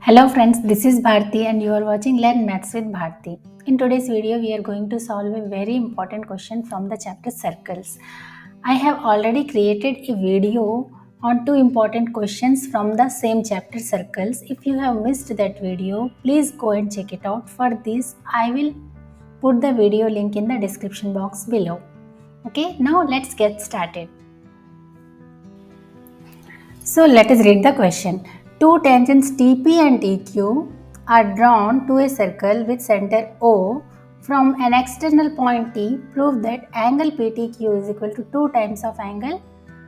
Hello friends, this is Bharti and you are watching Learn Maths with Bharti. In today's video, we are going to solve a very important question from the chapter Circles. I have already created a video on two important questions from the same chapter Circles. If you have missed that video, please go and check it out. For this, I will put the video link in the description box below. Okay, now let's get started. So let us read the question. Two tangents TP and TQ are drawn to a circle with center O from an external point T. Prove that angle PTQ is equal to 2 times of angle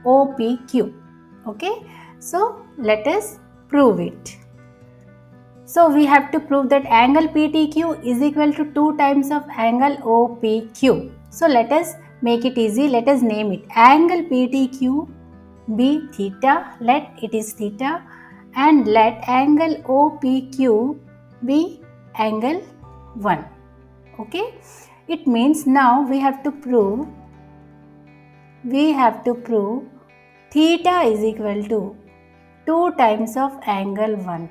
OPQ. Okay, so let us prove it. So we have to prove that angle PTQ is equal to 2 times of angle OPQ. So let us make it easy. Let us name it angle PTQ be theta, let it is theta, and let angle OPQ be angle 1. Okay, it means now we have to prove theta is equal to 2 times of angle 1.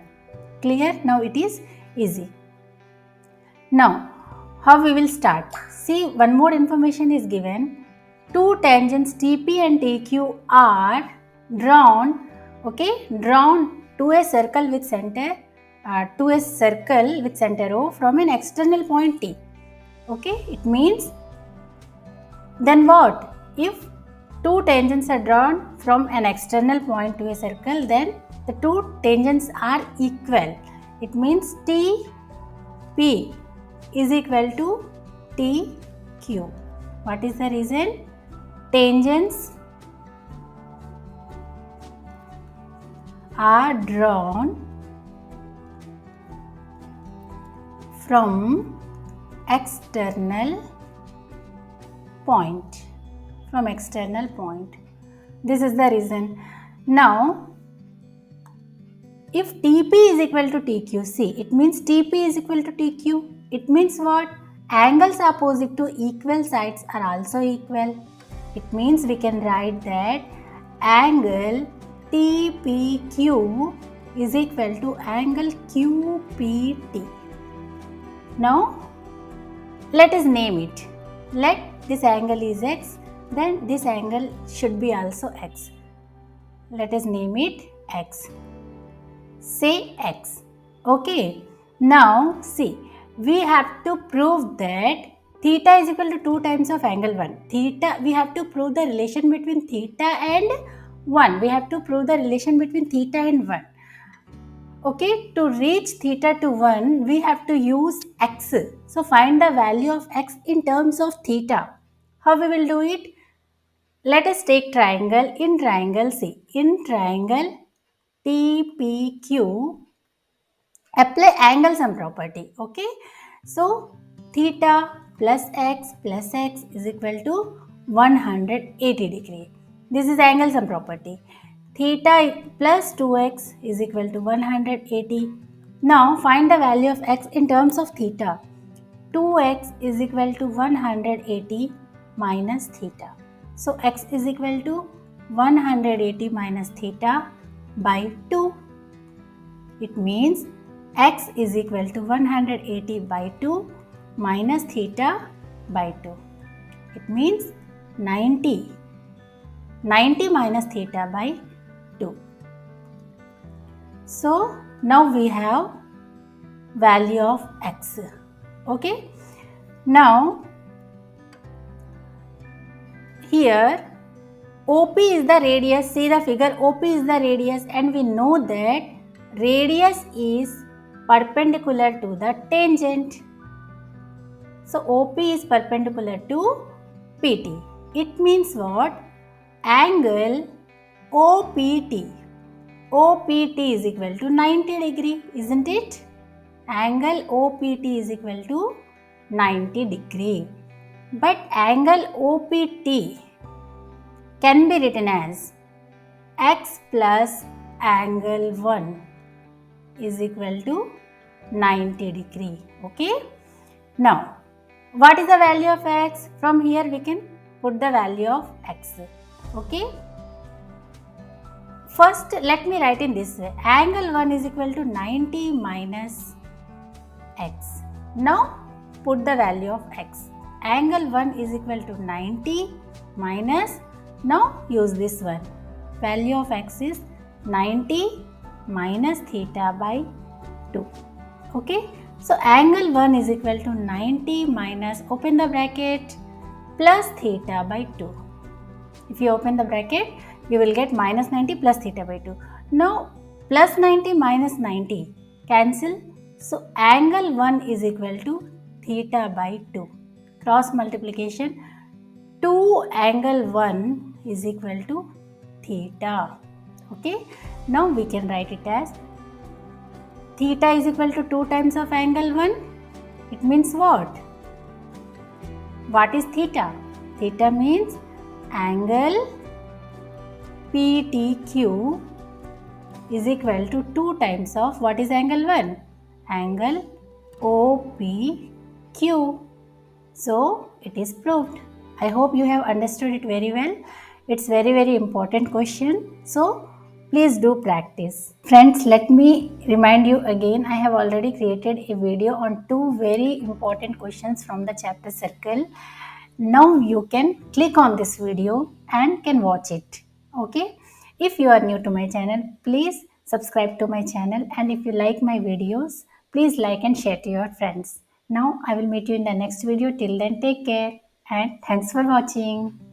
Clear? Now it is easy. Now how we will start? See, one more information is given. Two tangents TP and TQ are drawn to a circle with center O from an external point T. Okay, it means then what? If two tangents are drawn from an external point to a circle, then the two tangents are equal. It means TP is equal to TQ. What is the reason? Tangents are drawn from external point. This is the reason. Now, if TP is equal to TQ, see, it means TP is equal to TQ. It means what? Angles opposite to equal sides are also equal. It means we can write that angle TPQ is equal to angle QPT. Now, let us name it. Let this angle is X, then this angle should be also X. Let us name it X. Say X. Okay. Now, see, we have to prove that theta is equal to 2 times of angle 1. We have to prove the relation between theta and 1. We have to prove the relation between theta and 1. Okay, to reach theta to 1, we have to use x. So, find the value of x in terms of theta. How we will do it? Let us take triangle. In triangle, see, in triangle TPQ, apply angle sum property. Okay, so theta plus x is equal to 180 degree. This is angle sum property. Theta plus 2x is equal to 180. Now find the value of x in terms of theta. 2x is equal to 180 minus theta. So x is equal to 180 minus theta by 2. It means x is equal to 180 by 2 minus theta by 2. It means 90. 90 minus theta by 2. So now we have value of x. Okay. Now here OP is the radius. See the figure, OP is the radius, and we know that radius is perpendicular to the tangent. So OP is perpendicular to PT. It means what? Angle OPT is equal to 90 degree, isn't it? Angle OPT is equal to 90 degree. But angle OPT can be written as x plus angle 1 is equal to 90 degree. Okay. Now, what is the value of x? From here we can put the value of x. Okay. First, let me write in this way. Angle 1 is equal to 90 minus x. Now, put the value of x. Angle 1 is equal to 90 minus, now use this one. Value of x is 90 minus theta by 2. Okay. So, angle 1 is equal to 90 minus, open the bracket, plus theta by 2. If you open the bracket, you will get minus 90 plus theta by 2. Now, plus 90 minus 90 cancel. So, angle 1 is equal to theta by 2. Cross multiplication, 2 angle 1 is equal to theta. Okay. Now, we can write it as theta is equal to 2 times of angle 1. It means what? What is theta? Theta means angle PTQ is equal to 2 times of what is angle 1? Angle OPQ. So, it is proved. I hope you have understood it very well. It's very important question. So, please do practice. Friends, let me remind you again, I have already created a video on 2 very important questions from the chapter circle. Now you can click on this video and can watch it. Okay. If you are new to my channel, please subscribe to my channel, and if you like my videos, please like and share to your friends. Now I will meet you in the next video. Till then, take care and thanks for watching.